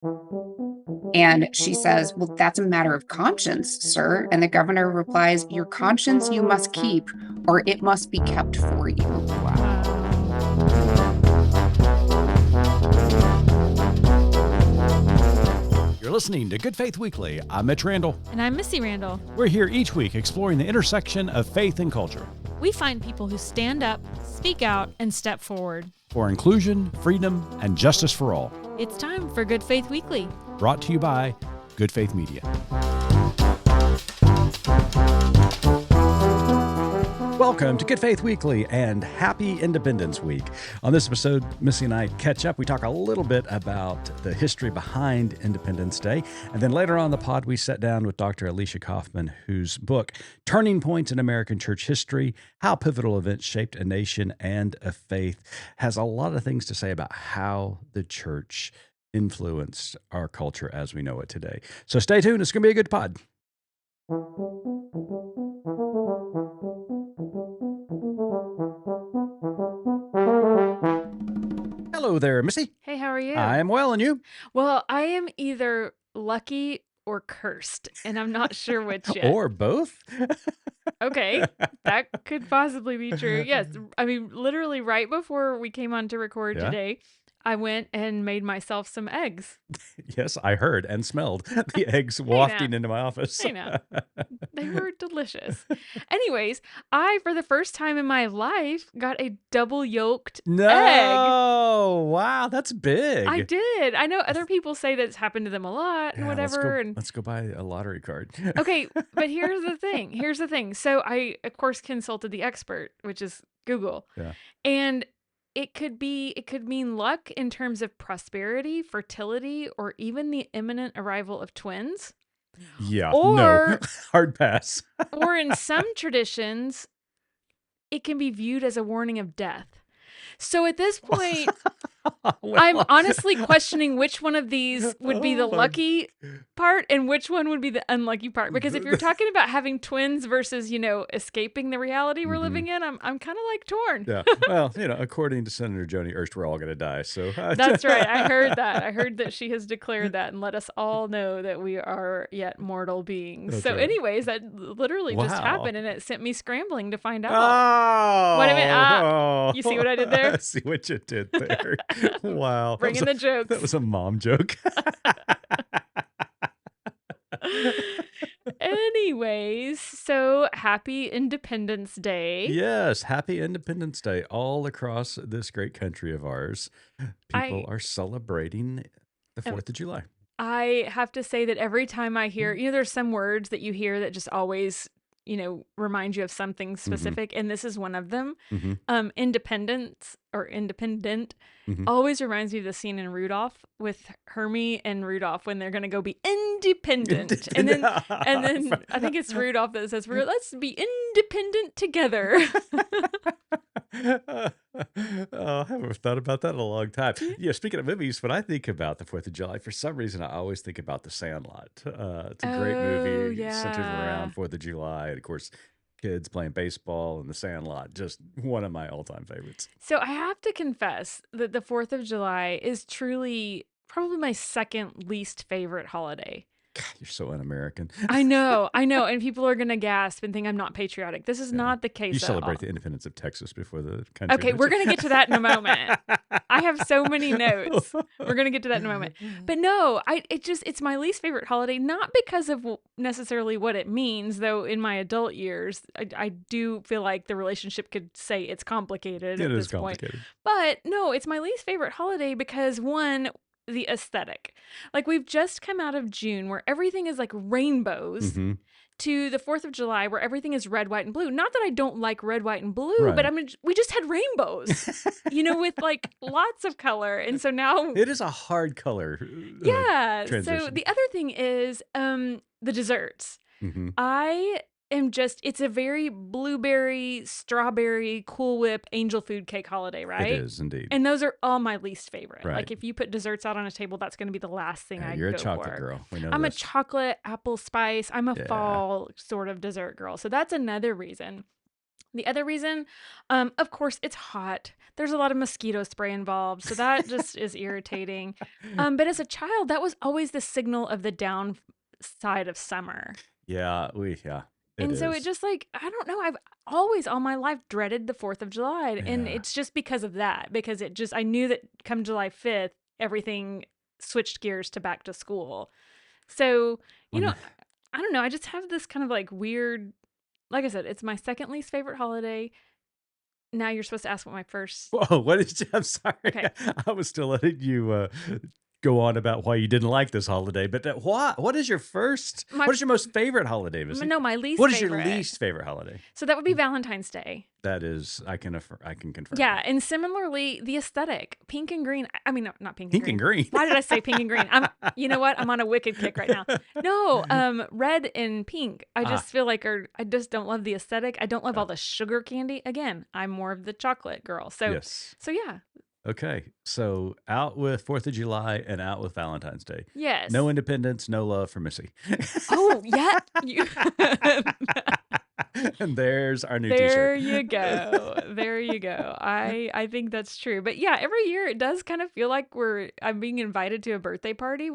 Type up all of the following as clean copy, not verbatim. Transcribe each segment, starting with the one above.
And she says, "Well, that's a matter of conscience, sir." And the governor replies, "Your conscience you must keep, or it must be kept for you." Wow. You're listening to Good Faith Weekly. I'm Mitch Randall. And I'm Missy Randall. We're here each week exploring the intersection of faith and culture We find people who stand up, speak out, and step forward. for inclusion, freedom, and justice for all. It's time for Good Faith Weekly. Brought to you by Good Faith Media. Welcome to Good Faith Weekly and Happy Independence Week. On this episode, Missy and I catch up. We talk a little bit about the history behind Independence Day. And then later on in the pod, we sat down with Dr. Elesha Coffman, whose book, Turning Points in American Church History, How Pivotal Events Shaped a Nation and a Faith, has a lot of things to say about how the church influenced our culture as we know it today. So stay tuned. It's going to be a good pod. Hello there, Missy. Hey, how are you? I am well, and you? Well, I am either lucky or cursed, and I'm not sure which yet. Or both? Okay, that could possibly be true. Yes, I mean, literally right before we came on to record Yeah. today, I went and made myself some eggs. Yes, I heard and smelled the eggs wafting into my office. I know. They were delicious. Anyways, I, for the first time in my life, got a double yolked egg. No! Wow, that's big. I did. I know other people say that it's happened to them a lot and Yeah, whatever. Let's go buy a lottery card. Okay, but here's the thing. Here's the thing. So I, of course, consulted the expert, which is Google. Yeah. And it could mean luck in terms of prosperity, fertility, or even the imminent arrival of twins. Yeah, Or- no. Hard pass. Or in some traditions, it can be viewed as a warning of death. So at this point, Well, I'm honestly questioning which one of these would be the Oh my- lucky part and which one would be the unlucky part. Because if you're talking about having twins versus, escaping the reality we're living in, I'm kind of like torn. Yeah. Well, according to Senator Joni Ernst, we're all going to die. So That's right. I heard that. I heard that she has declared that and let us all know that we are yet mortal beings. So Okay. anyways, that literally just Wow. happened and it sent me scrambling to find out. Oh, Wait a minute. You see what I did there? I see what you did there. Wow. Bringing the jokes. That was a mom joke. Anyways, so happy Independence Day. Yes. Happy Independence Day all across this great country of ours. People are celebrating the 4th of July. I have to say that every time I hear, there's some words that you hear that just always, remind you of something specific. And this is one of them. Mhm. Independence or independent Mhm. always reminds me of the scene in Rudolph with Hermie and Rudolph when they're going to go be independent. And then I think it's Rudolph that says, let's be independent together. Oh, I haven't thought about that in a long time. Yeah, speaking of movies, when I think about the 4th of July, for some reason, I always think about The Sandlot. It's a great movie centered yeah. around 4th of July. And of course, kids playing baseball and The Sandlot, just one of my all-time favorites. So I have to confess that the 4th of July is truly probably my second least favorite holiday. God, you're so un-American. I know. And people are going to gasp and think I'm not patriotic. This is not the case You at celebrate all. the independence of Texas before the country. Okay, we're going to get to that in a moment. I have so many notes. We're going to get to that in a moment. But no, it's my least favorite holiday, not because of necessarily what it means, though in my adult years, I do feel like the relationship could say it's complicated at It this is complicated. point. But no, it's my least favorite holiday because one, the aesthetic. Like we've just come out of June where everything is like rainbows. Mhm. To the 4th of July where everything is red, white, and blue. Not that I don't like red, white, and blue, Right. but I mean, we just had rainbows, with like lots of color. And so now, It is a hard color. yeah. So transition. the other thing is the desserts. Mhm. I am it's a very blueberry, strawberry, Cool Whip, angel food cake holiday, right? It is indeed. And those are all my least favorite. Right. Like if you put desserts out on a table, that's going to be the last thing I You're go a chocolate for. girl. We know I'm a this. chocolate apple spice. I'm a Yeah. fall sort of dessert girl. So that's another reason. The other reason, of course, it's hot. There's a lot of mosquito spray involved, so that just is irritating. But as a child, that was always the signal of the downside of summer. Yeah, it And so it is. just like, I don't know, I've always all my life dreaded the 4th of July. And Yeah. it's just because of that, because I knew that come July 5th, everything switched gears to back to school. So, When- I don't know. I just have this kind of like weird, like I said, it's my second least favorite holiday. Now you're supposed to ask what my first. Whoa, what did you? I'm sorry. Okay. I was still letting you go on about why you didn't like this holiday. But what is your first? What is your most favorite holiday, Missy? No, my least What is favorite. your least favorite holiday? So that would be Valentine's Day. That is, I can confirm. Yeah, and similarly, the aesthetic, pink and green. I mean, no, not pink. Pink and green. Why did I say pink and green? You know what? I'm on a wicked kick right now. No, red and pink. I just feel like I just don't love the aesthetic. I don't love all the sugar candy. Again, I'm more of the chocolate girl. So, Yes. So yeah. Okay, so out with 4th of July and out with Valentine's Day. Yes. No independence, no love for Missy. Oh yeah. And there's our new There t-shirt. you go. There you go. I think that's true. But yeah, every year it does kind of feel like I'm being invited to a birthday party,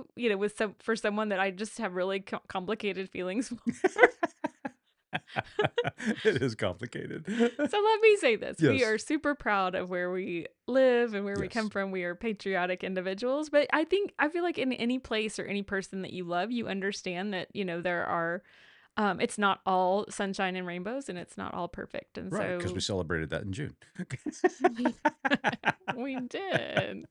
for someone that I just have really complicated feelings for. It is complicated. So let me say this. Yes. We are super proud of where we live and where we Yes. come from. We are patriotic individuals, but I feel like in any place or any person that you love, you understand that, there are it's not all sunshine and rainbows, and it's not all perfect. And Right, so because we celebrated that in June. we did.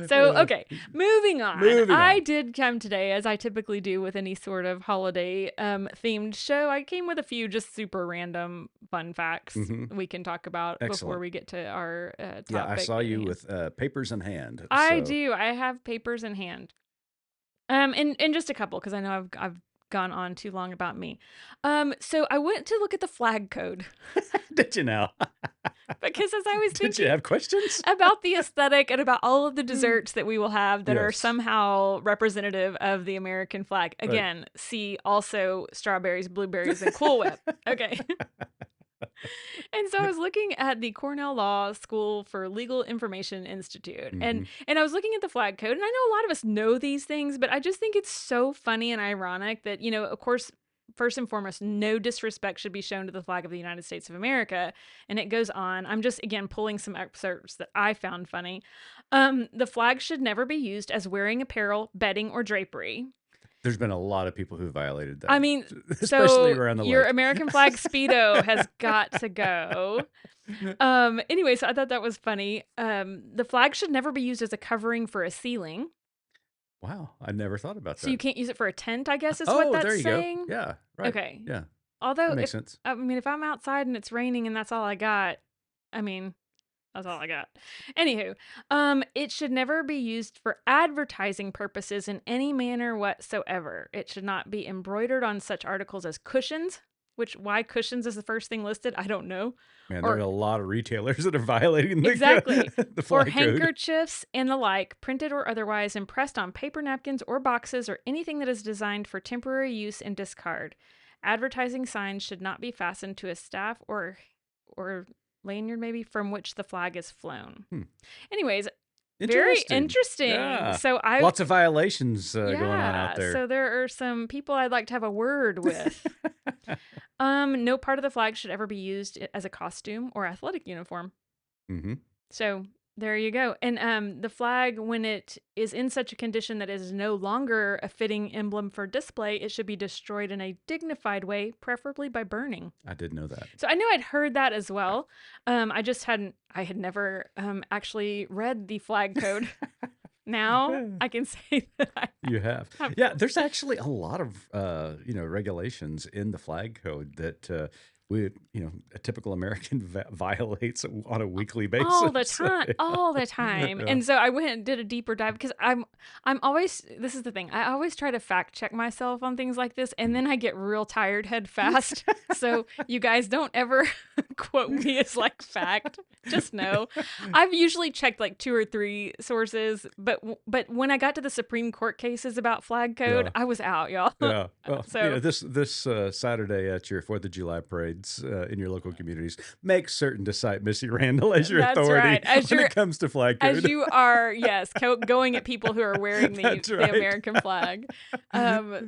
So, okay, moving on. I did come today, as I typically do with any sort of holiday themed show. I came with a few just super random fun facts we can talk about before we get to our topic. Yeah, I saw you with papers in hand. I do. I have papers in hand. And just a couple, because I know I've gone on too long about me. So I went to look at the flag code. Did you now? Because as I was thinking, Did you have questions about the aesthetic and about all of the desserts that we will have that are Yes. somehow representative of the American flag. Again, see also strawberries, blueberries, and Cool Whip. Okay. And so I was looking at the Cornell Law School for Legal Information Institute, and I was looking at the flag code, and I know a lot of us know these things, but I just think it's so funny and ironic that, of course, first and foremost, no disrespect should be shown to the flag of the United States of America. And it goes on. I'm just, again, pulling some excerpts that I found funny. The flag should never be used as wearing apparel, bedding, or drapery. There's been a lot of people who violated that. I mean, especially so around the your lake. American flag Speedo has got to go. Anyway, so I thought that was funny. The flag should never be used as a covering for a ceiling. Wow, I never thought about that. So you can't use it for a tent, I guess, is what that's there you saying. go. Yeah, right. Okay. Yeah, Although, that makes sense. I mean, if I'm outside and it's raining and that's all I got, I mean, that's all I got. Anywho, it should never be used for advertising purposes in any manner whatsoever. It should not be embroidered on such articles as cushions, why cushions is the first thing listed, I don't know. Man, there are a lot of retailers that are violating the, Exactly. the flag Or code. handkerchiefs and the like, printed or otherwise, impressed on paper napkins or boxes or anything that is designed for temporary use and discard. Advertising signs should not be fastened to a staff or lanyard, maybe, from which the flag is flown. Anyways, very interesting. Yeah. So Lots of violations going on out there. So there are some people I'd like to have a word with. No part of the flag should ever be used as a costume or athletic uniform. So there you go. And the flag, when it is in such a condition that it is no longer a fitting emblem for display, it should be destroyed in a dignified way, preferably by burning. I did know that. So I knew I'd heard that as well. I had never actually read the flag code. Now I can say that You have. Yeah, there's actually a lot of regulations in the flag code that a typical American violates on a weekly basis. All the time. Yeah. And so I went and did a deeper dive because I'm always, this is the thing, I always try to fact check myself on things like this, and then I get real tired head fast. So you guys don't ever quote me as like fact. Just know I've usually checked like 2 or 3 sources, but when I got to the Supreme Court cases about flag code, I was out, y'all. Yeah. Well, So this Saturday at your 4th of July parade, kids in your local communities, make certain to cite Missy Randall as your That's authority right. As when you're it comes to flag as code. you are, yes, going at people who are wearing That's the right. American flag.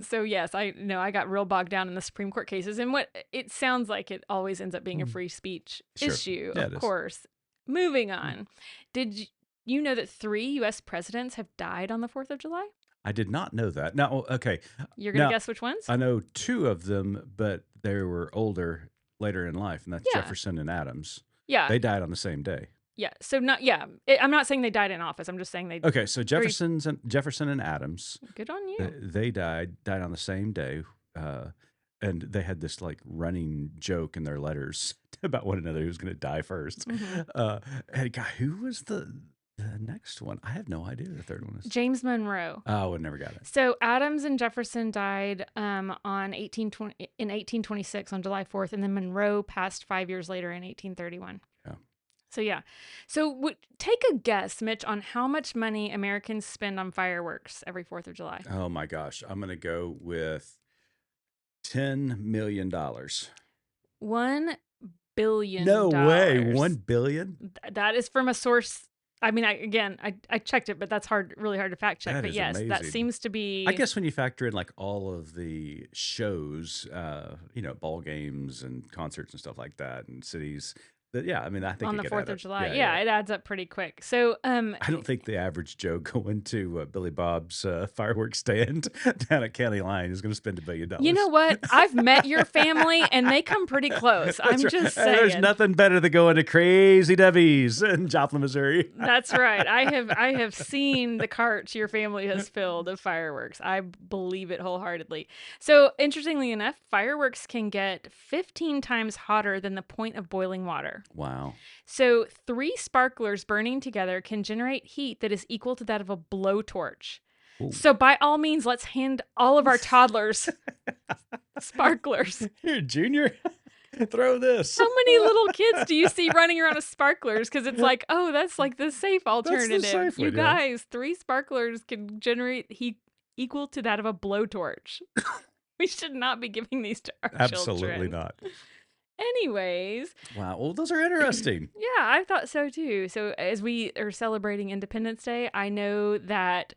So yes, I know I got real bogged down in the Supreme Court cases, and what it sounds like it always ends up being a free speech Sure. issue, Yeah, of it is. course. Moving on, did you know that 3 U.S. presidents have died on the 4th of July? I did not know that. Now, okay. You're gonna Now, guess which ones? I know 2 of them, but they were older later in life, and that's Yeah. Jefferson and Adams. Yeah, They died on the same day. yeah. So I'm not saying they died in office. I'm just saying they. Okay, so Jefferson and Adams, Good on you. they died on the same day, and they had this like running joke in their letters about one another who was going to die first. And God, who was the next one? I have no idea. The third one is James Monroe. Oh, I never got it. So Adams and Jefferson died in 1826 on July 4th, and then Monroe passed 5 years later in 1831. Yeah. So yeah. So take a guess, Mitch, on how much money Americans spend on fireworks every 4th of July. Oh my gosh, I'm going to go with $10 million. $1 billion. No way, 1 billion? That is from a source. I mean, I checked it, but that's really hard to fact check. That But is yes, that amazing. seems to be. I guess when you factor in like all of the shows, ball games and concerts and stuff like that, and cities, that I mean, I think on it the could 4th add of up. July. Yeah. It adds up pretty quick. So I don't think the average Joe going to Billy Bob's fireworks stand down at County Line is going to spend $1 billion. You know what? I've met your family, and they come pretty close. I'm Right. just And saying. there's nothing better than going to Crazy Debbie's in Joplin, Missouri. That's right. I have seen the carts your family has filled of fireworks. I believe it wholeheartedly. So interestingly enough, fireworks can get 15 times hotter than the point of boiling water. Wow. So 3 sparklers burning together can generate heat that is equal to that of a blowtorch. Ooh. So by all means, let's hand all of our toddlers sparklers. Here, Junior, throw this. How many little kids do you see running around with sparklers? Because it's like, oh, that's like the safe alternative. safe You one, yeah. guys, 3 sparklers can generate heat equal to that of a blowtorch. We should not be giving these to our Absolutely children. not. Anyways. Wow. Well, those are interesting. Yeah, I thought so too. So as we are celebrating Independence Day, I know that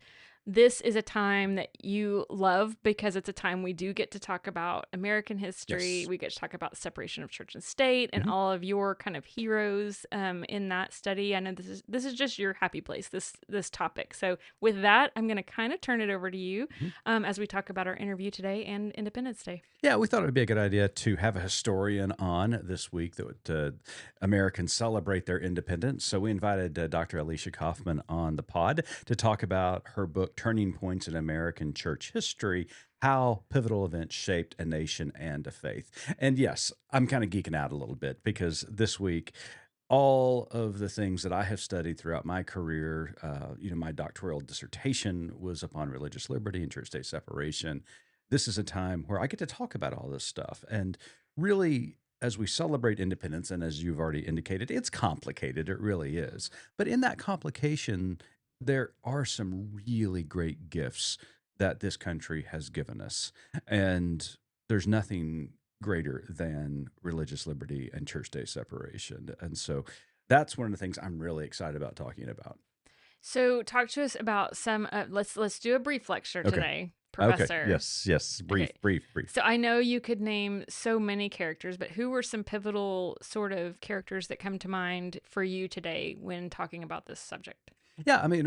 this is a time that you love because it's a time we do get to talk about American history. Yes. We get to talk about the separation of church and state and all of your kind of heroes in that study. I know this is just your happy place, this topic. So with that, I'm going to kind of turn it over to you as we talk about our interview today and Independence Day. Yeah, we thought it would be a good idea to have a historian on this week that would Americans celebrate their independence. So we invited Dr. Elesha Coffman on the pod to talk about her book, Turning Points in American Church History, How Pivotal Events Shaped a Nation and a Faith. And yes, I'm kind of geeking out a little bit because this week, all of the things that I have studied throughout my career, my doctoral dissertation was upon religious liberty and church-state separation. This is a time where I get to talk about all this stuff. And really, as we celebrate independence, and as you've already indicated, it's complicated. It really is. But in that complication, there are some really great gifts that this country has given us. And there's nothing greater than religious liberty and church-state separation. And so that's one of the things I'm really excited about talking about. So talk to us about some, let's do a brief lecture today, Professor. Okay. Yes. Brief. So I know you could name so many characters, but who were some pivotal sort of characters that come to mind for you today when talking about this subject? Yeah, I mean,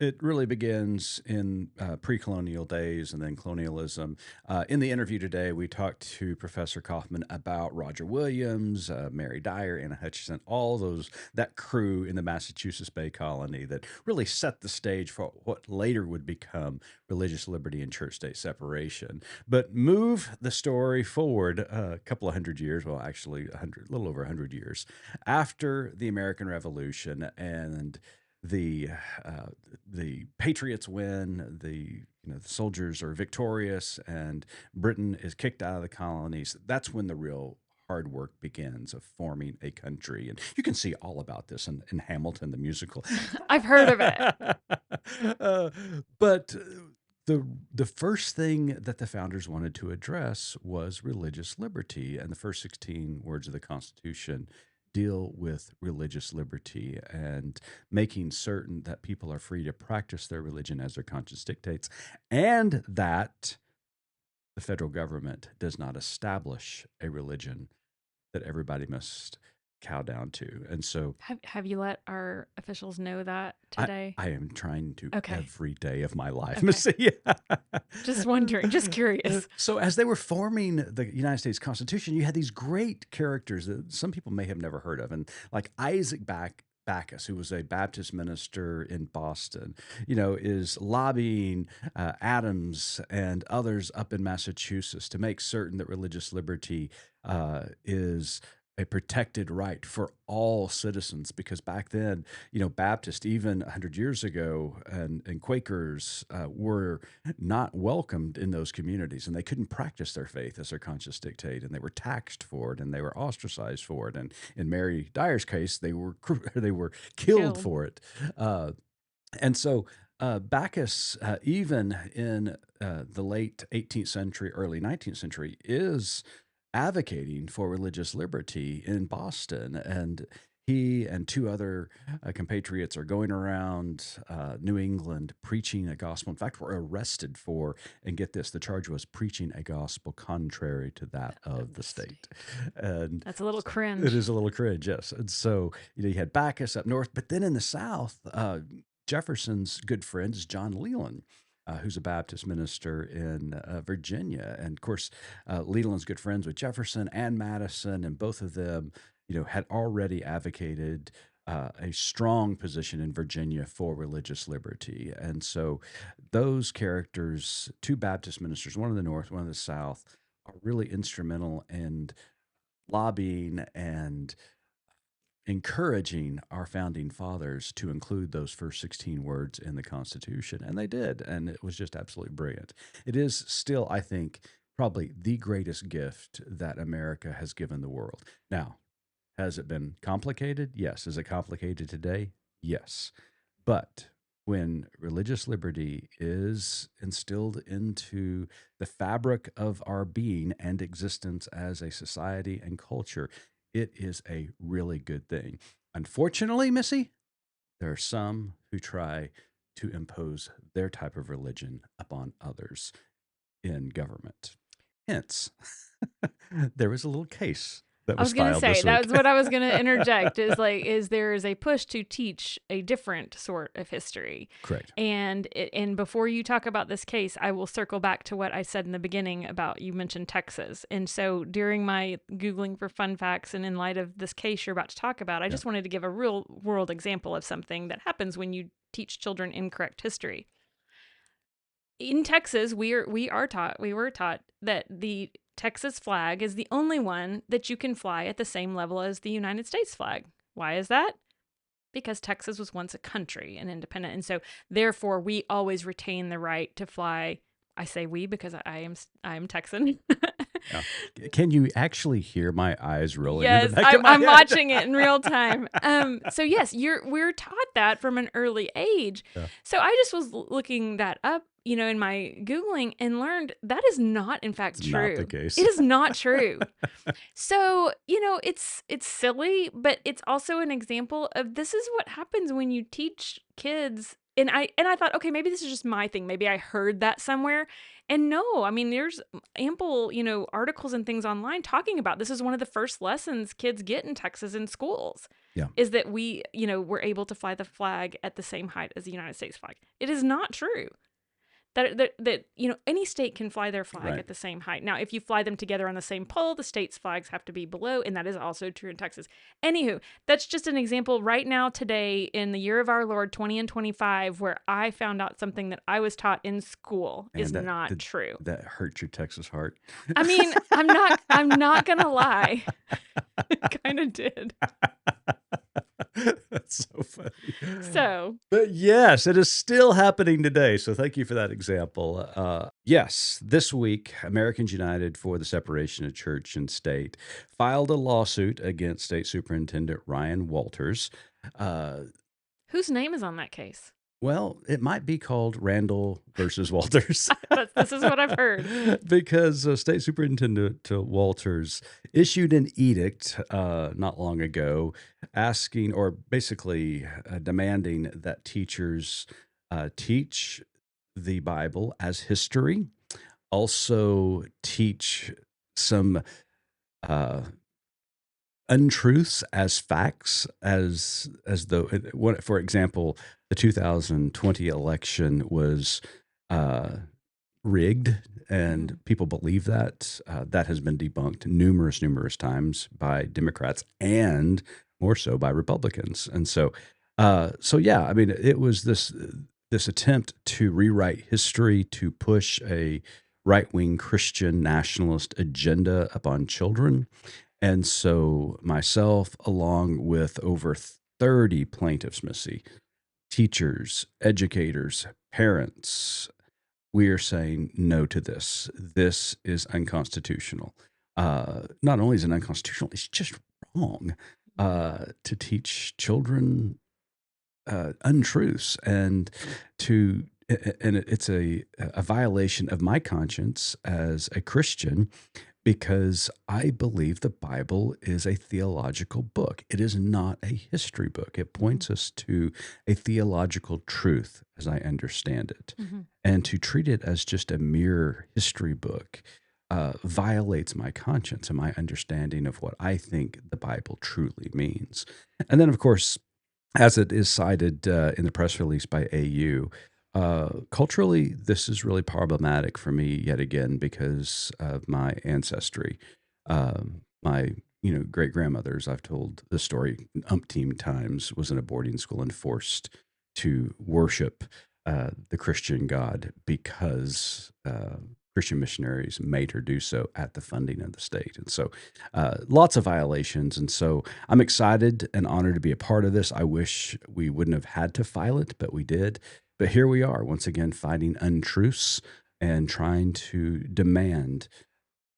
it really begins in pre-colonial days and then colonialism. In the interview today, we talked to Professor Coffman about Roger Williams, Mary Dyer, Anna Hutchinson, that crew in the Massachusetts Bay Colony that really set the stage for what later would become religious liberty and church-state separation. But move the story forward a couple of hundred years, well, actually a little over 100 years after the American Revolution, and the patriots win, the soldiers are victorious, and Britain is kicked out of the colonies. That's when the real hard work begins of forming a country. And you can see all about this in Hamilton, the musical. I've heard of it. But the first thing that the founders wanted to address was religious liberty, and the first 16 words of the Constitution deal with religious liberty and making certain that people are free to practice their religion as their conscience dictates, and that the federal government does not establish a religion that everybody must cow down to. And so Have you let our officials know that I, today? I am trying to Okay. every day of my life, Okay. Missy. Just wondering, just curious. So as they were forming the United States Constitution, you had these great characters that some people may have never heard of, and like Isaac Backus, who was a Baptist minister in Boston, is lobbying Adams and others up in Massachusetts to make certain that religious liberty is a protected right for all citizens, because back then, Baptists, even 100 years ago, and Quakers were not welcomed in those communities, and they couldn't practice their faith as their conscience dictated, and they were taxed for it, and they were ostracized for it, and in Mary Dyer's case, they were killed for it. And so Bacchus, even in the late 18th century, early 19th century, is advocating for religious liberty in Boston. And he and two other compatriots are going around New England preaching a gospel. In fact, were arrested for, and get this, the charge was preaching a gospel contrary to that of the state. And that's a little cringe. It is a little cringe, yes. And so, you had Bacchus up north, but then in the South, Jefferson's good friend is John Leland, who's a Baptist minister in Virginia. And of course, Leland's good friends with Jefferson and Madison, and both of them, had already advocated a strong position in Virginia for religious liberty. And so those characters, two Baptist ministers, one in the North, one in the South, are really instrumental in lobbying and encouraging our founding fathers to include those first 16 words in the Constitution. And they did. And it was just absolutely brilliant. It is still, I think, probably the greatest gift that America has given the world. Now, has it been complicated? Yes. Is it complicated today? Yes. But when religious liberty is instilled into the fabric of our being and existence as a society and culture, it is a really good thing. Unfortunately, Missy, there are some who try to impose their type of religion upon others in government. Hence, there was a little case that was filed this week. I was going to say, that was what I was going to interject, is there is a push to teach a different sort of history. Correct. And before you talk about this case, I will circle back to what I said in the beginning about, you mentioned Texas. And so during my Googling for fun facts, and in light of this case you're about to talk about, I just wanted to give a real world example of something that happens when you teach children incorrect history. In Texas, we were taught that the Texas flag is the only one that you can fly at the same level as the United States flag. Why is that? Because Texas was once a country and independent. And so therefore we always retain the right to fly. I say we because I am Texan. Yeah. Can you actually hear my eyes rolling? Yes, in the back of my I'm head? watching it in real time. So yes, we're taught that from an early age. Yeah. So I just was looking that up, in my Googling, and learned that is not, in fact, true. Not the case. It is not true. So, it's silly, but it's also an example of this is what happens when you teach kids. And I thought, okay, maybe this is just my thing. Maybe I heard that somewhere. And no, I mean, there's ample, articles and things online talking about this is one of the first lessons kids get in Texas in schools. Yeah. Is that we, we're able to fly the flag at the same height as the United States flag. It is not true. That any state can fly their flag at the same height. Now, if you fly them together on the same pole, the state's flags have to be below, and that is also true in Texas. Anywho, that's just an example right now today in the year of our Lord 20 and 25 where I found out something that I was taught in school is not true. That hurt your Texas heart. I mean, I'm not gonna lie. It kind of did. That's so funny. So, but yes, it is still happening today. So thank you for that example. Yes, this week, Americans United for the Separation of Church and State filed a lawsuit against State Superintendent Ryan Walters. Whose name is on that case? Well, it might be called Randall versus Walters. This is what I've heard. Because State Superintendent Walters issued an edict not long ago asking, or basically demanding, that teachers teach the Bible as history, also teach some uh, untruths as facts, as though, for example, the 2020 election was uh, rigged, and people believe that. That has been debunked numerous times by Democrats, and more so by Republicans. And so yeah, I mean, it was this attempt to rewrite history, to push a right-wing Christian nationalist agenda upon children. And so myself, along with over 30 plaintiffs, Missy, teachers, educators, parents, we are saying no to this. This is unconstitutional. Not only is it unconstitutional, it's just wrong to teach children untruths, and it's a violation of my conscience as a Christian, because I believe the Bible is a theological book. It is not a history book. It points us to a theological truth, as I understand it. Mm-hmm. And to treat it as just a mere history book violates my conscience and my understanding of what I think the Bible truly means. And then, of course, as it is cited in the press release by AU, culturally, this is really problematic for me yet again because of my ancestry. My great grandmothers, I've told this story umpteen times, was in a boarding school and forced to worship the Christian God because Christian missionaries made her do so at the funding of the state. And so lots of violations. And so I'm excited and honored to be a part of this. I wish we wouldn't have had to file it, but we did. But here we are, once again, fighting untruths and trying to demand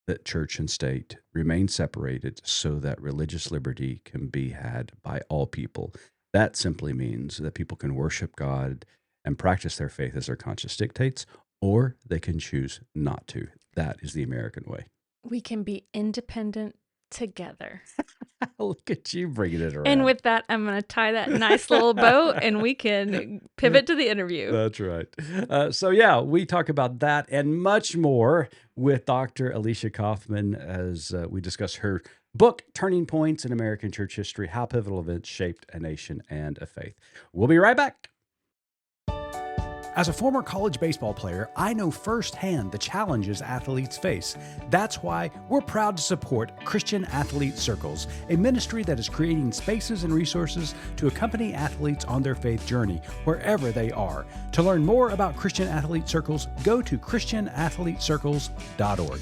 that church and state remain separated so that religious liberty can be had by all people. That simply means that people can worship God and practice their faith as their conscience dictates, or they can choose not to. That is the American way. We can be independent together. Look at you bringing it around. And with that, I'm going to tie that nice little bow and we can pivot to the interview. That's right. So yeah, we talk about that and much more with Dr. Elesha Coffman as we discuss her book, Turning Points in American Church History, How Pivotal Events Shaped a Nation and a Faith. We'll be right back. As a former college baseball player, I know firsthand the challenges athletes face. That's why we're proud to support Christian Athlete Circles, a ministry that is creating spaces and resources to accompany athletes on their faith journey, wherever they are. To learn more about Christian Athlete Circles, go to ChristianAthleteCircles.org.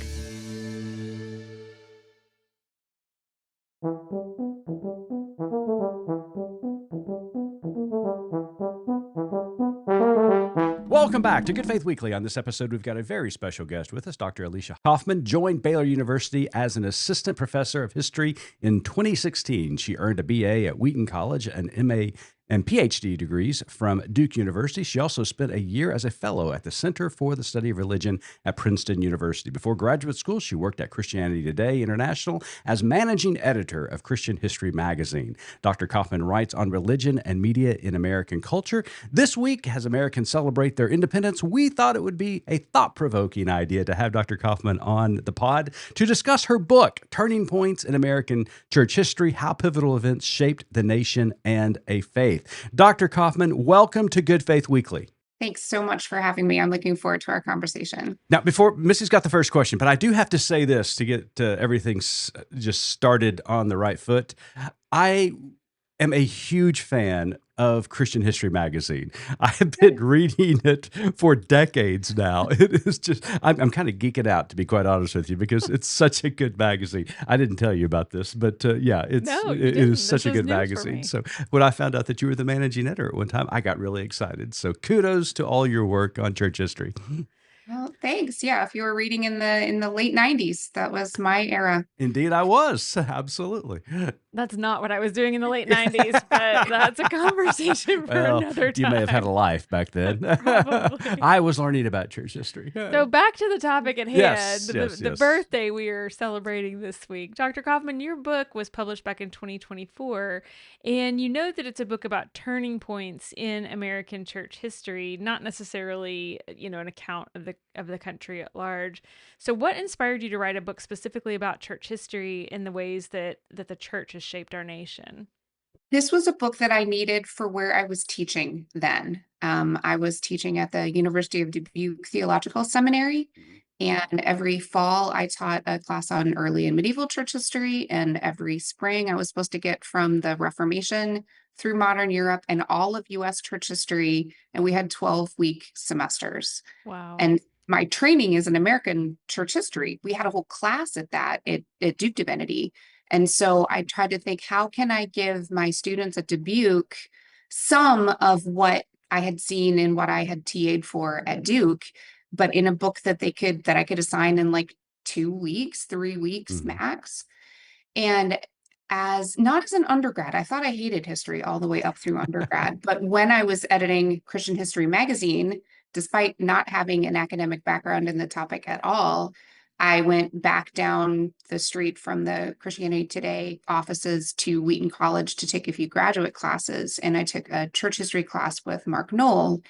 Welcome back to Good Faith Weekly. On this episode, we've got a very special guest with us. Dr. Elesha Coffman joined Baylor University as an assistant professor of history in 2016. She earned a BA at Wheaton College, an MA and Ph.D. degrees from Duke University. She also spent a year as a fellow at the Center for the Study of Religion at Princeton University. Before graduate school, she worked at Christianity Today International as managing editor of Christian History magazine. Dr. Coffman writes on religion and media in American culture. This week, as Americans celebrate their independence, we thought it would be a thought-provoking idea to have Dr. Coffman on the pod to discuss her book, Turning Points in American Church History, How Pivotal Events Shaped the Nation and a Faith. Dr. Coffman, welcome to Good Faith Weekly. Thanks so much for having me. I'm looking forward to our conversation. Now, before Missy's got the first question, but I do have to say this to get everything just started on the right foot. I am a huge fan of Christian History magazine. I have been reading it for decades now. It is just, I'm kind of geeking out, to be quite honest with you, because it's such a good magazine. I didn't tell you about this, but yeah, it is such a good magazine. So when I found out that you were the managing editor at one time, I got really excited. So kudos to all your work on church history. Well, thanks. Yeah, if you were reading in the late 90s, that was my era. Indeed, I was. Absolutely. That's not what I was doing in the late 90s, but that's a conversation for Well, another time. you may have had a life back then. Probably. I was learning about church history. So back to the topic at hand, Yes, the yes. birthday we are celebrating this week. Dr. Coffman, your book was published back in 2024, and you know that it's a book about turning points in American church history, not necessarily, an account of the country at large. So what inspired you to write a book specifically about church history and the ways that the church has shaped our nation? This was a book that I needed for where I was teaching then. I was teaching at the University of Dubuque Theological Seminary, and every fall I taught a class on early and medieval church history, and every spring I was supposed to get from the Reformation through modern Europe and all of US church history, and we had 12-week semesters. Wow. And my training is in American church history. We had a whole class at that at Duke Divinity. And so I tried to think, how can I give my students at Dubuque some of what I had seen and what I had TA'd for at Duke, but in a book that I could assign in like 2 weeks, 3 weeks max. And not as an undergrad, I thought I hated history all the way up through undergrad. But when I was editing Christian History magazine, despite not having an academic background in the topic at all, I went back down the street from the Christianity Today offices to Wheaton College to take a few graduate classes. And I took a church history class with Mark Knoll.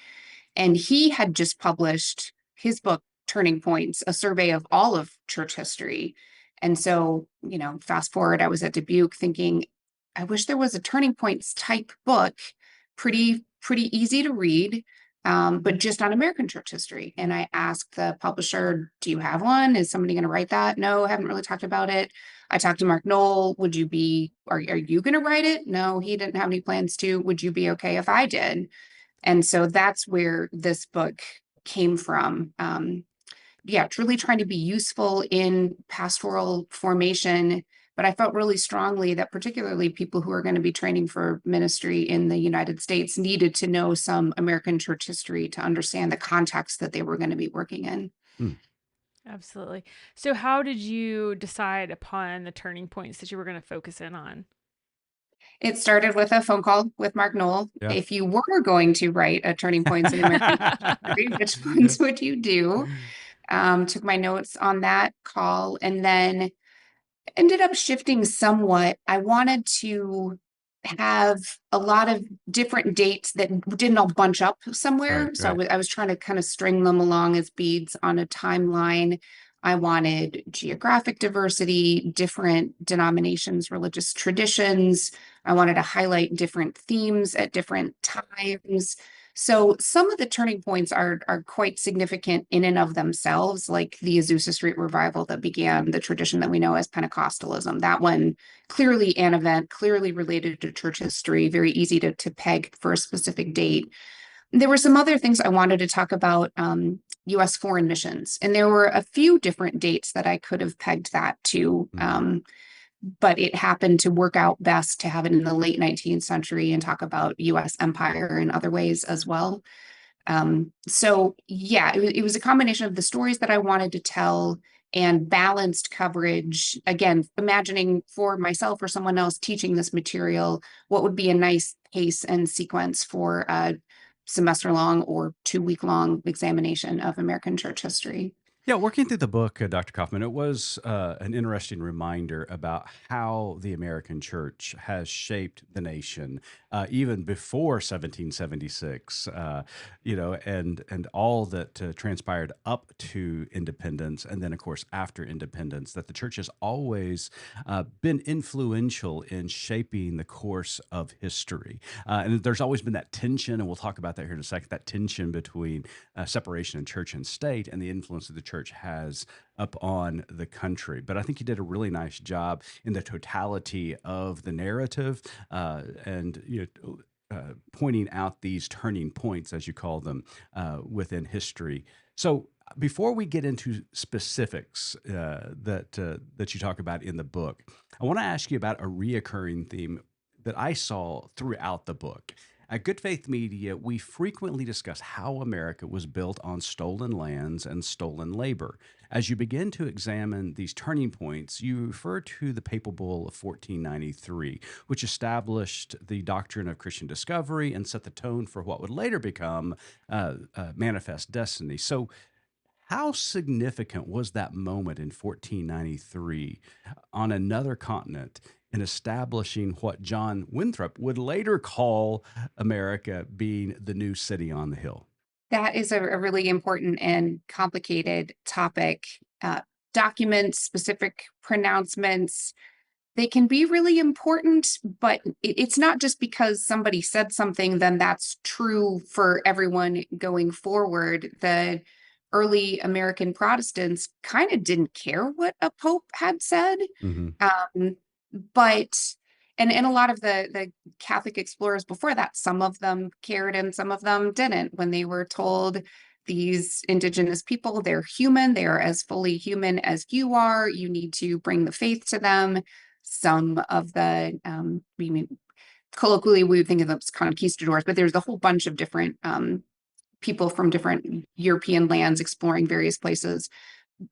And he had just published his book, Turning Points, a survey of all of church history. And so, fast forward, I was at Dubuque thinking, I wish there was a Turning Points type book, pretty easy to read, but just on American church history. And I asked the publisher, do you have one? Is somebody going to write that? No, I haven't really talked about it. I talked to Mark Knoll. Are you going to write it? No, he didn't have any plans to. Would you be okay if I did? And so that's where this book came from. Truly trying to be useful in pastoral formation. But I felt really strongly that particularly people who are going to be training for ministry in the United States needed to know some American church history to understand the context that they were going to be working in. Absolutely. So how did you decide upon the turning points that you were going to focus in on? It started with a phone call with Mark Knoll. Yeah. If you were going to write a Turning Points in American history, which ones would you do? Took my notes on that call and then ended up shifting somewhat. I wanted to have a lot of different dates that didn't all bunch up somewhere. Right, so right. I was trying to kind of string them along as beads on a timeline. I wanted geographic diversity, different denominations, religious traditions. I wanted to highlight different themes at different times. So some of the turning points are quite significant in and of themselves, like the Azusa Street revival that began the tradition that we know as Pentecostalism. That one clearly an event, clearly related to church history, very easy to peg for a specific date. There were some other things I wanted to talk about, U.S. foreign missions, and there were a few different dates that I could have pegged that to. But it happened to work out best to have it in the late 19th century and talk about U.S. empire in other ways as well. It was a combination of the stories that I wanted to tell and balanced coverage. Again, imagining for myself or someone else teaching this material, what would be a nice pace and sequence for a semester-long or 2-week-long examination of American church history. Yeah, working through the book, Dr. Coffman, it was an interesting reminder about how the American church has shaped the nation, even before 1776, and all that transpired up to independence, and then, of course, after independence, that the church has always been influential in shaping the course of history. And there's always been that tension, and we'll talk about that here in a second, that tension between separation in church and state and the influence of the church has up on the country. But I think you did a really nice job in the totality of the narrative pointing out these turning points, as you call them, within history. So before we get into specifics that you talk about in the book, I want to ask you about a reoccurring theme that I saw throughout the book. At Good Faith Media, we frequently discuss how America was built on stolen lands and stolen labor. As you begin to examine these turning points, you refer to the Papal Bull of 1493, which established the doctrine of Christian discovery and set the tone for what would later become manifest destiny. So, how significant was that moment in 1493 on another continent in establishing what John Winthrop would later call America being the new city on the hill? That is a really important and complicated topic. Uh, Documents, specific pronouncements, they can be really important, but it's not just because somebody said something, then that's true for everyone going forward. The early American Protestants kind of didn't care what a pope had said. Hmm. Um, but and a lot of the Catholic explorers before that, some of them cared and some of them didn't. When they were told these indigenous people, they're human, they are as fully human as you are, you need to bring the faith to them. Some of the we mean colloquially we would think of them as conquistadors, but there's a whole bunch of different people from different European lands exploring various places.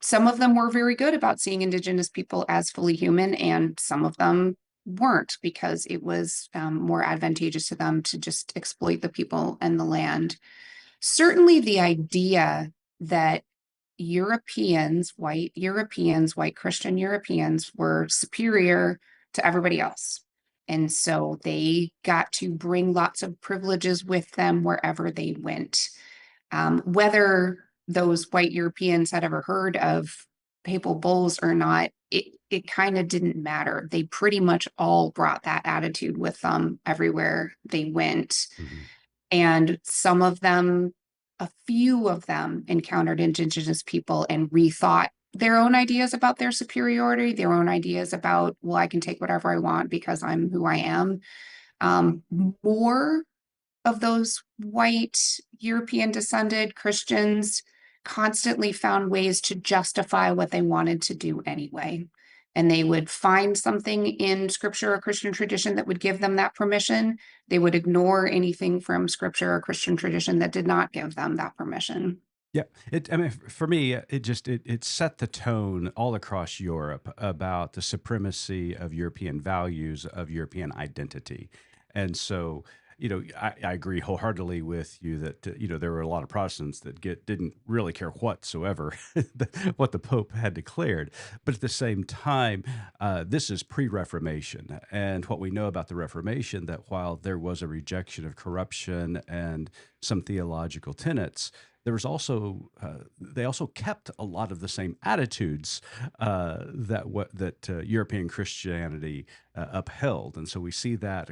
Some of them were very good about seeing indigenous people as fully human, and some of them weren't because it was more advantageous to them to just exploit the people and the land. Certainly, the idea that white Christian Europeans were superior to everybody else. And so they got to bring lots of privileges with them wherever they went. Whether those white Europeans had ever heard of papal bulls or not, it kind of didn't matter. They pretty much all brought that attitude with them everywhere they went. Hmm. And some of them, a few of them, encountered indigenous people and rethought their own ideas about their superiority, their own ideas about, well, I can take whatever I want because I'm who I am. Um, More of those white European descended Christians constantly found ways to justify what they wanted to do anyway. And they would find something in scripture or Christian tradition that would give them that permission. They would ignore anything from scripture or Christian tradition that did not give them that permission. Yeah, I mean, for me, it set the tone all across Europe about the supremacy of European values, of European identity, and so I agree wholeheartedly with you that there were a lot of Protestants that didn't really care whatsoever what the Pope had declared, but at the same time, this is pre-Reformation, and what we know about the Reformation, that while there was a rejection of corruption and some theological tenets, there was also they also kept a lot of the same attitudes that European Christianity upheld, and so we see that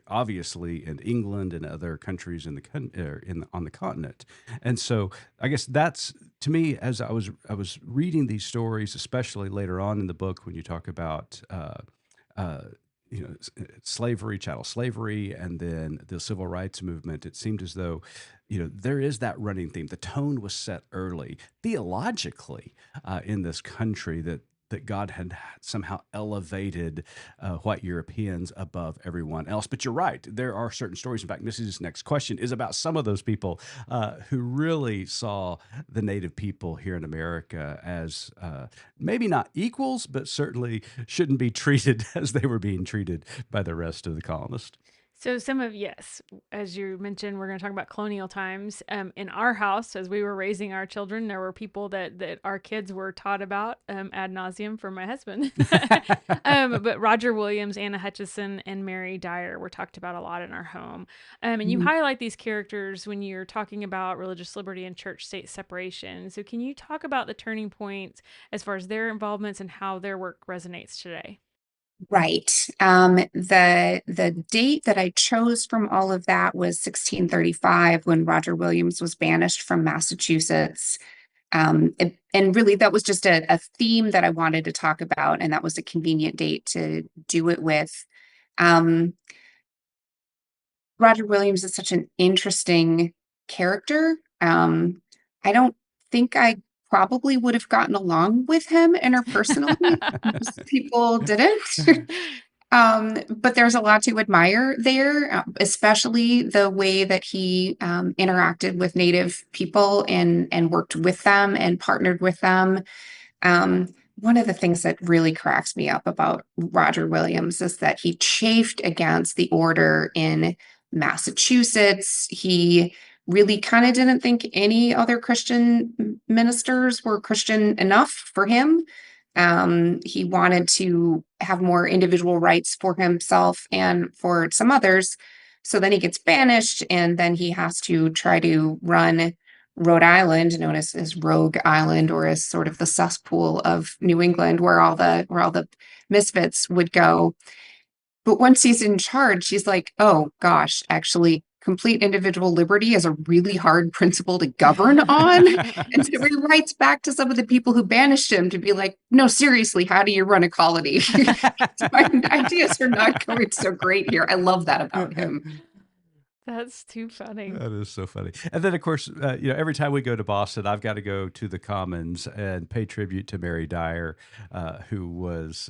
obviously in England and other countries on the continent. And so I guess that's, to me, as I was reading these stories, especially later on in the book when you talk about. Uh, Slavery, chattel slavery, and then the civil rights movement. It seemed as though, there is that running theme. The tone was set early, theologically, in this country, that God had somehow elevated white Europeans above everyone else. But you're right, there are certain stories. In fact, Missy's next question is about some of those people who really saw the native people here in America as maybe not equals, but certainly shouldn't be treated as they were being treated by the rest of the colonists. So yes, as you mentioned, we're going to talk about colonial times. In our house, as we were raising our children, there were people that our kids were taught about ad nauseum from my husband. But Roger Williams, Anna Hutchison, and Mary Dyer were talked about a lot in our home. And you Mhm. highlight these characters when you're talking about religious liberty and church-state separation. So can you talk about the turning points as far as their involvements and how their work resonates today? Right. The date that I chose from all of that was 1635 when Roger Williams was banished from Massachusetts. And really, that was just a theme that I wanted to talk about, and that was a convenient date to do it with. Um, Roger Williams is such an interesting character. I don't think I probably would have gotten along with him interpersonally. Most people didn't. But there's a lot to admire there, especially the way that he interacted with Native people and worked with them and partnered with them. One of the things that really cracks me up about Roger Williams is that he chafed against the order in Massachusetts. He really kind of didn't think any other Christian ministers were Christian enough for him. He wanted to have more individual rights for himself and for some others. So then he gets banished, and then he has to try to run Rhode Island, known as Rogue Island, or as sort of the cesspool of New England, where all the misfits would go. But once he's in charge, he's like, oh gosh, actually, complete individual liberty is a really hard principle to govern on. And so he writes back to some of the people who banished him to be like, no, seriously, how do you run a colony? My ideas are not going so great here. I love that about him. That's too funny. That is so funny. And then, of course, every time we go to Boston, I've got to go to the Commons and pay tribute to Mary Dyer, who was,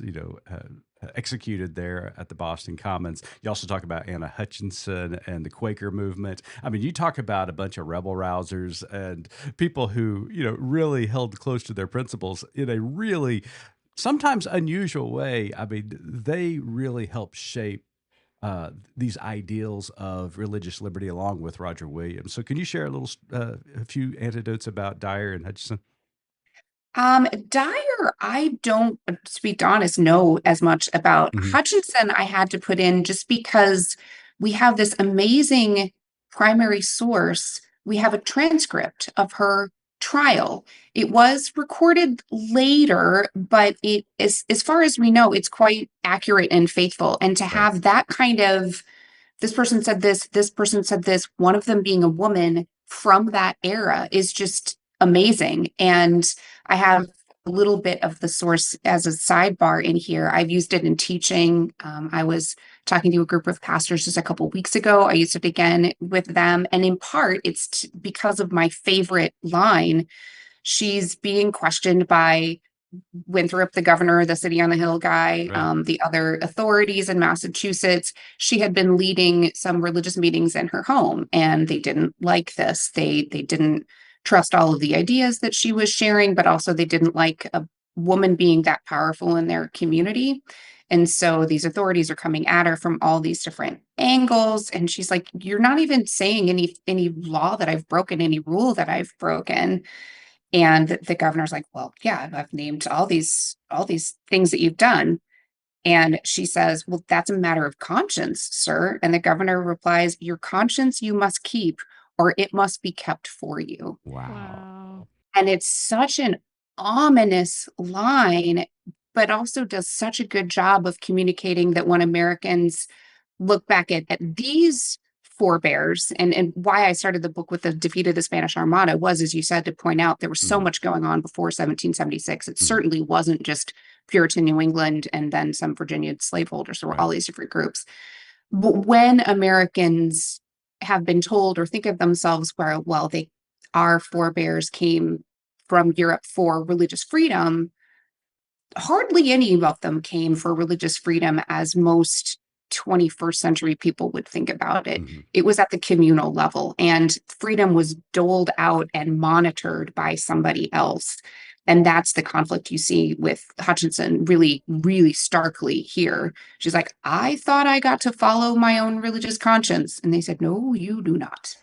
executed there at the Boston Commons. You also talk about Anna Hutchinson and the Quaker movement. I mean, you talk about a bunch of rebel rousers and people who, really held close to their principles in a really sometimes unusual way. I mean, they really helped shape these ideals of religious liberty along with Roger Williams. So can you share a few anecdotes about Dyer and Hutchinson? Dyer, I don't, to be honest, know as much about. Mhm. Hutchinson. I had to put in just because we have this amazing primary source. We have a transcript of her trial. It was recorded later, but it is, as far as we know, it's quite accurate and faithful. And to Right. have that kind of, this person said this person said this, one of them being a woman from that era is just amazing. And I have a little bit of the source as a sidebar in here. I've used it in teaching. I was talking to a group of pastors just a couple of weeks ago. I used it again with them. And in part, it's because of my favorite line. She's being questioned by Winthrop, the governor, the city on the hill guy, Right. the other authorities in Massachusetts. She had been leading some religious meetings in her home, and they didn't like this. They didn't trust all of the ideas that she was sharing, but also they didn't like a woman being that powerful in their community. And so these authorities are coming at her from all these different angles. And she's like, you're not even saying any law that I've broken, any rule that I've broken. And the governor's like, well, yeah, I've named all these things that you've done. And she says, well, that's a matter of conscience, sir. And the governor replies, your conscience you must keep, or it must be kept for you. Wow. Wow. And it's such an ominous line, but also does such a good job of communicating that when Americans look back at these forebears, and why I started the book with the defeat of the Spanish Armada was, as you said, to point out there was so Mhm. much going on before 1776. It Mhm. certainly wasn't just Puritan New England and then some Virginia slaveholders. There were Right. all these different groups. But when Americans have been told or think of themselves where, well, our forebears came from Europe for religious freedom, hardly any of them came for religious freedom as most 21st century people would think about it. Mhm. It was at the communal level, and freedom was doled out and monitored by somebody else. And that's the conflict you see with Hutchinson really, really starkly here. She's like, I thought I got to follow my own religious conscience. And they said, no, you do not.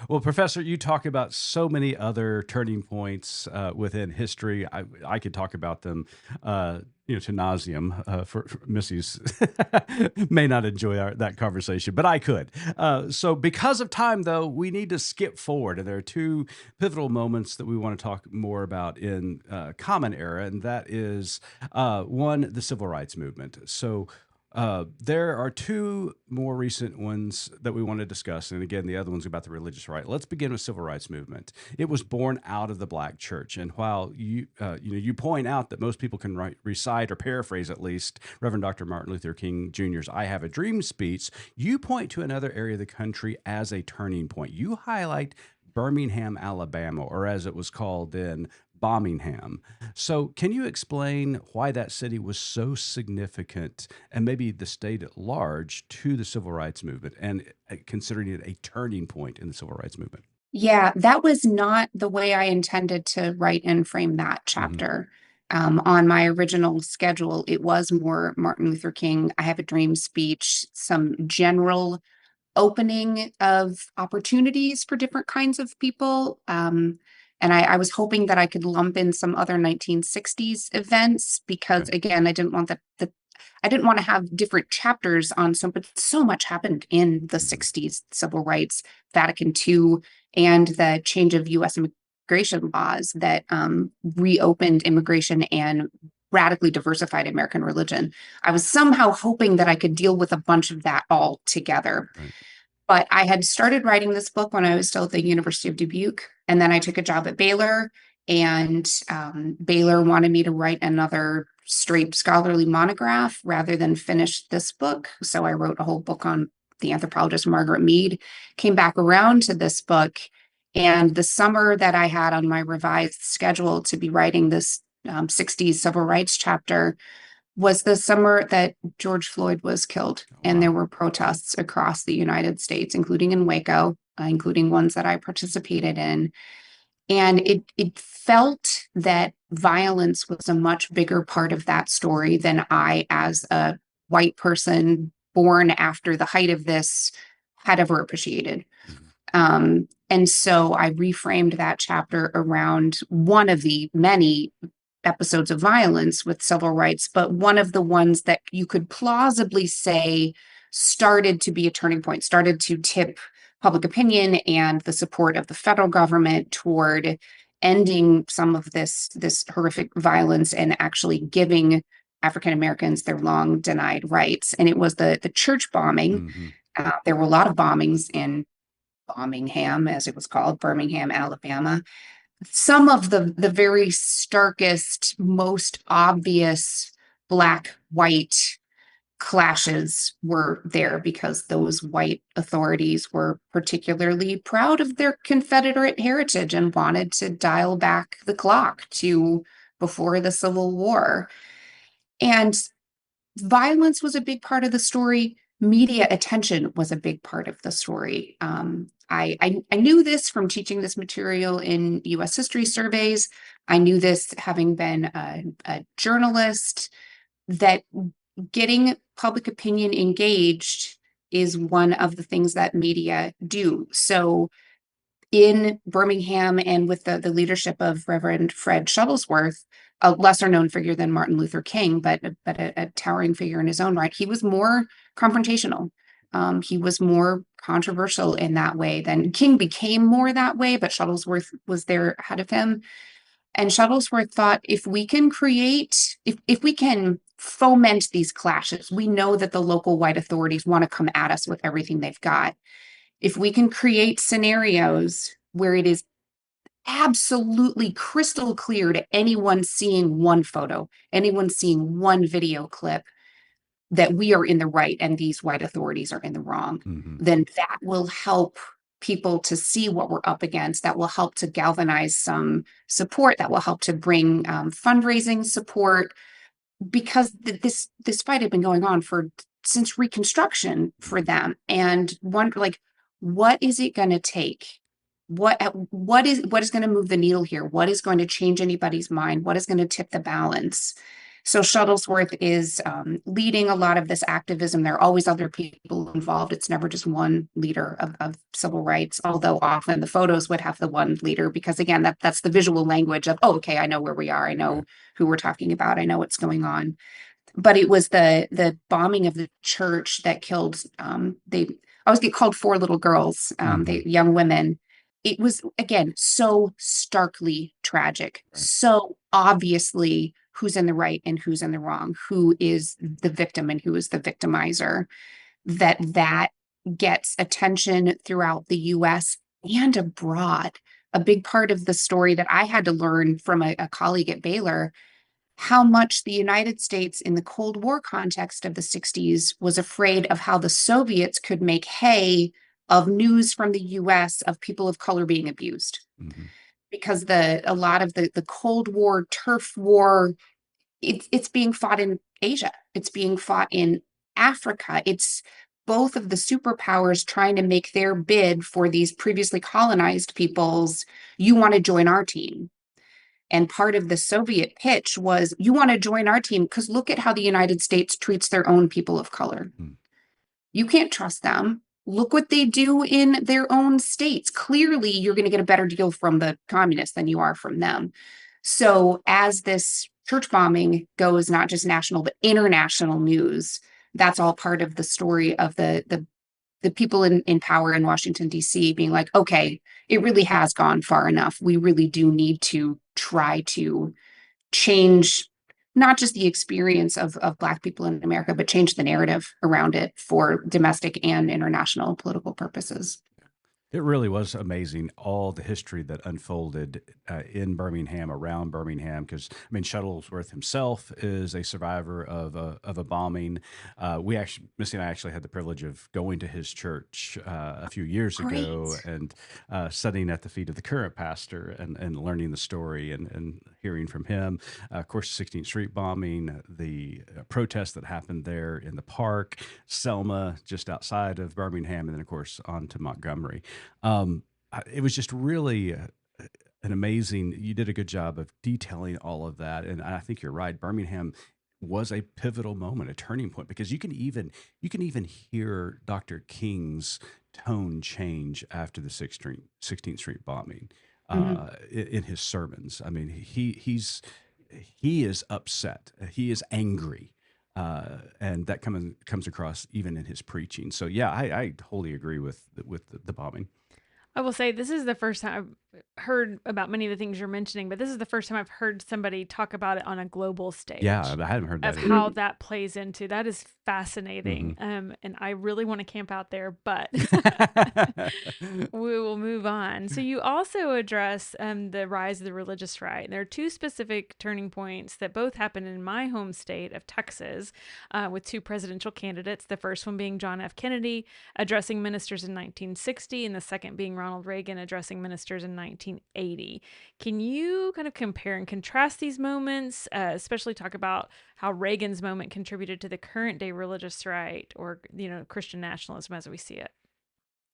Well, Professor, you talk about so many other turning points within history. I could talk about them, to nauseum. For Missy's may not enjoy that conversation, but I could. So, because of time, though, we need to skip forward, and there are two pivotal moments that we want to talk more about in Common Era, and that is one, the Civil Rights Movement. So. There are two more recent ones that we want to discuss, and again, the other one's about the religious right. Let's begin with civil rights movement. It was born out of the Black church, and while you point out that most people can recite or paraphrase at least Reverend Dr. Martin Luther King Jr.'s "I Have a Dream" speech, you point to another area of the country as a turning point. You highlight Birmingham, Alabama, or as it was called then, Birmingham. So can you explain why that city was so significant, and maybe the state at large, to the civil rights movement, and considering it a turning point in the civil rights movement? Yeah, that was not the way I intended to write and frame that Hmm. chapter. On my original schedule, it was more Martin Luther King, I Have a Dream speech, some general opening of opportunities for different kinds of people. And I was hoping that I could lump in some other 1960s events because, Okay. again, I didn't want to have different chapters on some, but so much happened in the Hmm. 60s, civil rights, Vatican II, and the change of U.S. immigration laws that reopened immigration and radically diversified American religion. I was somehow hoping that I could deal with a bunch of that all together. Right. But I had started writing this book when I was still at the University of Dubuque, and then I took a job at Baylor, and Baylor wanted me to write another straight scholarly monograph rather than finish this book. So I wrote a whole book on the anthropologist Margaret Mead, came back around to this book, and the summer that I had on my revised schedule to be writing this 60s civil rights chapter was the summer that George Floyd was killed, and Wow. there were protests across the United States, including in Waco, including ones that I participated in. And it felt that violence was a much bigger part of that story than I, as a white person born after the height of this, had ever appreciated. Mhm. And so I reframed that chapter around one of the many episodes of violence with civil rights, but one of the ones that you could plausibly say started to be a turning point, started to tip public opinion and the support of the federal government toward ending some of this horrific violence and actually giving African Americans their long denied rights. And it was the church bombing. Mhm. There were a lot of bombings in Birmingham, as it was called, Birmingham, Alabama. Some of the very starkest, most obvious black white clashes were there because those white authorities were particularly proud of their Confederate heritage and wanted to dial back the clock to before the Civil War. And violence was a big part of the story. Media attention was a big part of the story. I knew this from teaching this material in U.S. history surveys. I knew this having been a journalist, that getting public opinion engaged is one of the things that media do. So in Birmingham and with the leadership of Reverend Fred Shuttlesworth, a lesser known figure than Martin Luther King, but a towering figure in his own right, he was more confrontational. He was more controversial in that way than King became more that way, but Shuttlesworth was there ahead of him. And Shuttlesworth thought if we can foment these clashes, we know that the local white authorities want to come at us with everything they've got. If we can create scenarios where it is absolutely crystal clear to anyone seeing one photo, anyone seeing one video clip, that we are in the right and these white authorities are in the wrong, Mhm. then that will help people to see what we're up against. That will help to galvanize some support. That will help to bring fundraising support, because this fight had been going on for since Reconstruction for them, and wonder, like, what is it going to take? What is going to move the needle here? What is going to change anybody's mind? What is going to tip the balance? So Shuttlesworth is leading a lot of this activism. There are always other people involved. It's never just one leader of civil rights, although often the photos would have the one leader, because again, that's the visual language of, oh, okay, I know where we are. I know who we're talking about. I know what's going on. But it was the bombing of the church that killed, they always get called four little girls, they Mhm. young women. It was, again, so starkly tragic, Right. so obviously who's in the right and who's in the wrong, who is the victim and who is the victimizer, that gets attention throughout the US and abroad. A big part of the story that I had to learn from a colleague at Baylor, how much the United States in the Cold War context of the 60s was afraid of how the Soviets could make hay of news from the US of people of color being abused. Mhm. because a lot of the Cold War, turf war, it's being fought in Asia. It's being fought in Africa. It's both of the superpowers trying to make their bid for these previously colonized peoples. You want to join our team. And part of the Soviet pitch was, you want to join our team because look at how the United States treats their own people of color. You can't trust them. Look what they do in their own states. Clearly, you're going to get a better deal from the communists than you are from them. So as this church bombing goes not just national, but international news, that's all part of the story of the people in power in Washington, D.C. being like, okay, it really has gone far enough. We really do need to try to change not just the experience of Black people in America, but change the narrative around it for domestic and international political purposes. It really was amazing, all the history that unfolded in Birmingham, around Birmingham, because, I mean, Shuttlesworth himself is a survivor of a bombing. Missy and I actually had the privilege of going to his church a few years ago and sitting at the feet of the current pastor and learning the story and hearing from him. Of course, the 16th Street bombing, the protest that happened there in the park, Selma, just outside of Birmingham, and then, of course, on to Montgomery. It was just really an amazing, you did a good job of detailing all of that. And I think you're right. Birmingham was a pivotal moment, a turning point, because you can even hear Dr. King's tone change after the 16th Street bombing in his sermons. I mean, he is upset. He is angry. And that comes across even in his preaching. So yeah, I wholly agree with the bombing. I will say this is the first time I've heard about many of the things you're mentioning, but this is the first time I've heard somebody talk about it on a global stage. Yeah, I hadn't heard that of either. how that plays into. That is fascinating. And I really want to camp out there, but we will move on. So you also address the rise of the religious right. And there are two specific turning points that both happened in my home state of Texas with two presidential candidates. The first one being John F. Kennedy addressing ministers in 1960, and the second being Ronald Reagan addressing ministers in 1980. Can you kind of compare and contrast these moments, especially talk about how Reagan's moment contributed to the current day religious right, or, Christian nationalism as we see it?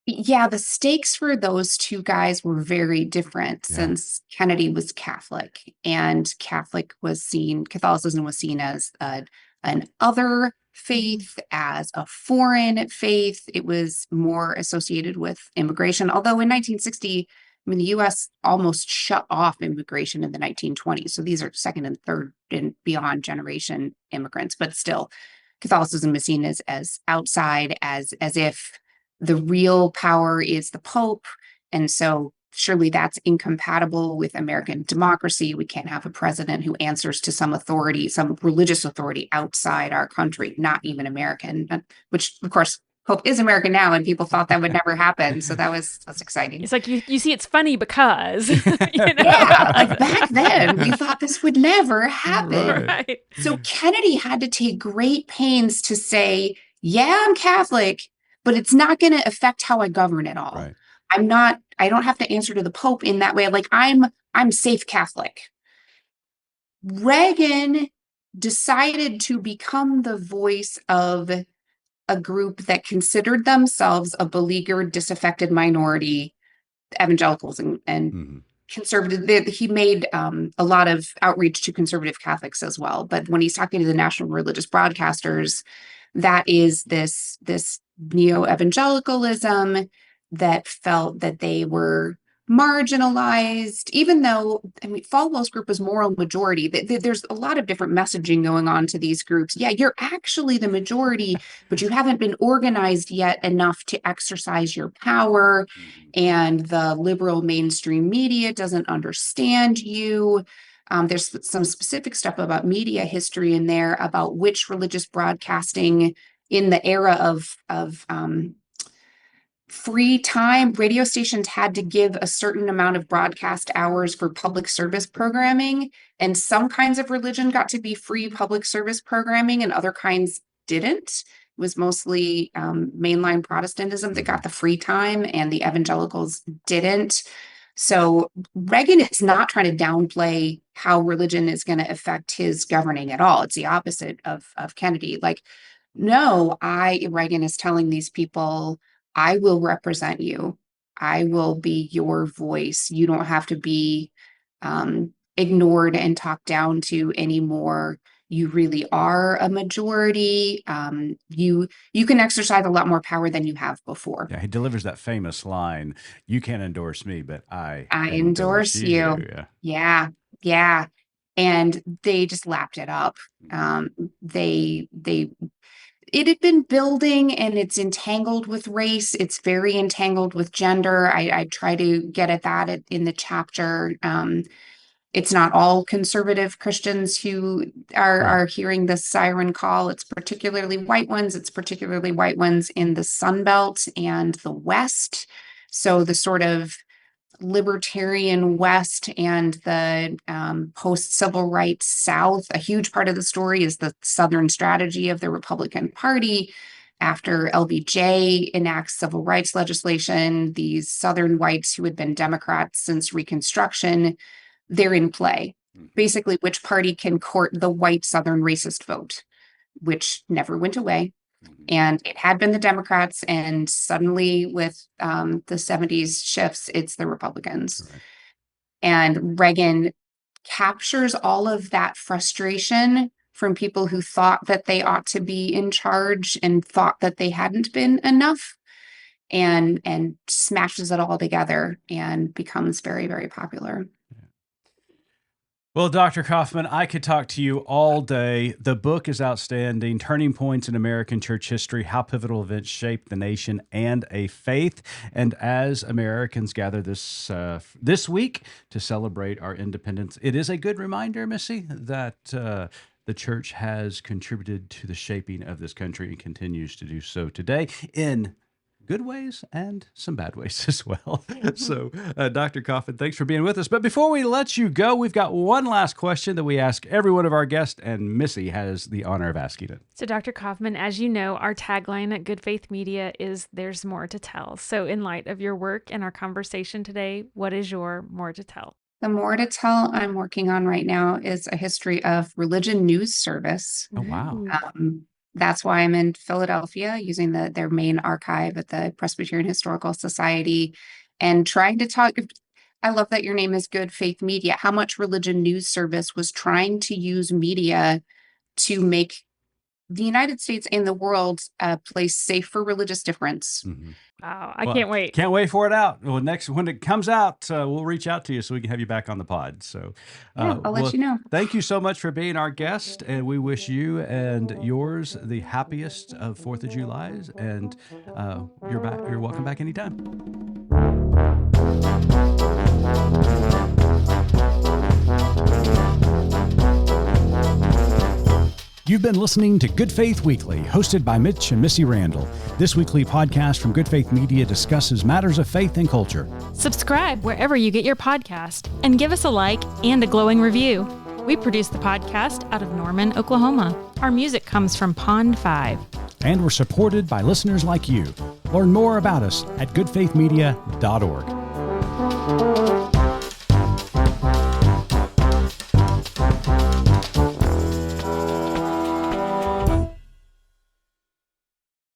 Yeah, the stakes for those two guys were very different since Kennedy was Catholic, and Catholicism was seen as an other faith, as a foreign faith. It was more associated with immigration, although in 1960, I mean, the U.S. almost shut off immigration in the 1920s. So these are second and third and beyond generation immigrants, but still, Catholicism is seen as outside, as if the real power is the Pope. And so surely that's incompatible with American democracy. We can't have a president who answers to some authority, some religious authority outside our country, not even American, which of course Pope is American now, and people thought that would never happen. So that's exciting. It's like you see, it's funny because yeah, like back then we thought this would never happen. Right. So Kennedy had to take great pains to say, yeah, I'm Catholic, but it's not going to affect how I govern at all. Right. I don't have to answer to the Pope in that way. Like I'm safe Catholic. Reagan decided to become the voice of a group that considered themselves a beleaguered, disaffected minority, evangelicals and conservative. He made a lot of outreach to conservative Catholics as well. But when he's talking to the national religious broadcasters, that is this neo-evangelicalism that felt that they were marginalized, even though, I mean, Falwell's group was moral majority. There's a lot of different messaging going on to these groups. Yeah, you're actually the majority, but you haven't been organized yet enough to exercise your power, and the liberal mainstream media doesn't understand you. There's some specific stuff about media history in there about which religious broadcasting in the era of free time, radio stations had to give a certain amount of broadcast hours for public service programming, and some kinds of religion got to be free public service programming and other kinds didn't. It was mostly mainline Protestantism that got the free time, and the evangelicals didn't. So Reagan is not trying to downplay how religion is going to affect his governing at all. It's the opposite of Kennedy. Like, no, Reagan is telling these people, I will represent you. I will be your voice. You don't have to be ignored and talked down to anymore. You really are a majority. You can exercise a lot more power than you have before. Yeah, he delivers that famous line, "You can't endorse me, but I endorse you." Yeah. And they just lapped it up. It had been building, and it's entangled with race. It's very entangled with gender. I try to get at that in the chapter. It's not all conservative Christians who are hearing this siren call. It's particularly white ones. It's particularly white ones in the Sun Belt and the West. So the sort of libertarian West and the post-civil rights South. A huge part of the story is the Southern strategy of the Republican Party. After LBJ enacts civil rights legislation, these Southern whites who had been Democrats since Reconstruction, they're in play. Basically, which party can court the white Southern racist vote, which never went away. And it had been the Democrats, and suddenly with the 70s shifts, it's the Republicans. Right. And Reagan captures all of that frustration from people who thought that they ought to be in charge and thought that they hadn't been enough, and smashes it all together and becomes very, very popular. Well, Dr. Coffman, I could talk to you all day. The book is outstanding. Turning Points in American Church History, How Pivotal Events Shaped the Nation and a Faith. And as Americans gather this week to celebrate our independence, it is a good reminder, Missy, that the church has contributed to the shaping of this country and continues to do so today in good ways and some bad ways as well. So, Dr. Coffman, thanks for being with us. But before we let you go, we've got one last question that we ask every one of our guests, and Missy has the honor of asking it. So, Dr. Coffman, as you know, our tagline at Good Faith Media is "There's more to tell." So, in light of your work and our conversation today, what is your more to tell? The more to tell I'm working on right now is a history of religion news service. Oh, wow. That's why I'm in Philadelphia using their main archive at the Presbyterian Historical Society and trying to talk. I love that your name is Good Faith Media. How much Religion News Service was trying to use media to make the United States and the world a place safe for religious difference. Mm-hmm. Wow, I can't wait. Can't wait for it out. Well, when it comes out, we'll reach out to you so we can have you back on the pod. So I'll let you know. Thank you so much for being our guest, and we wish you and yours the happiest of 4th of Julys, and you're welcome back anytime. You've been listening to Good Faith Weekly, hosted by Mitch and Missy Randall. This weekly podcast from Good Faith Media discusses matters of faith and culture. Subscribe wherever you get your podcast and give us a like and a glowing review. We produce the podcast out of Norman, Oklahoma. Our music comes from Pond 5. And we're supported by listeners like you. Learn more about us at goodfaithmedia.org.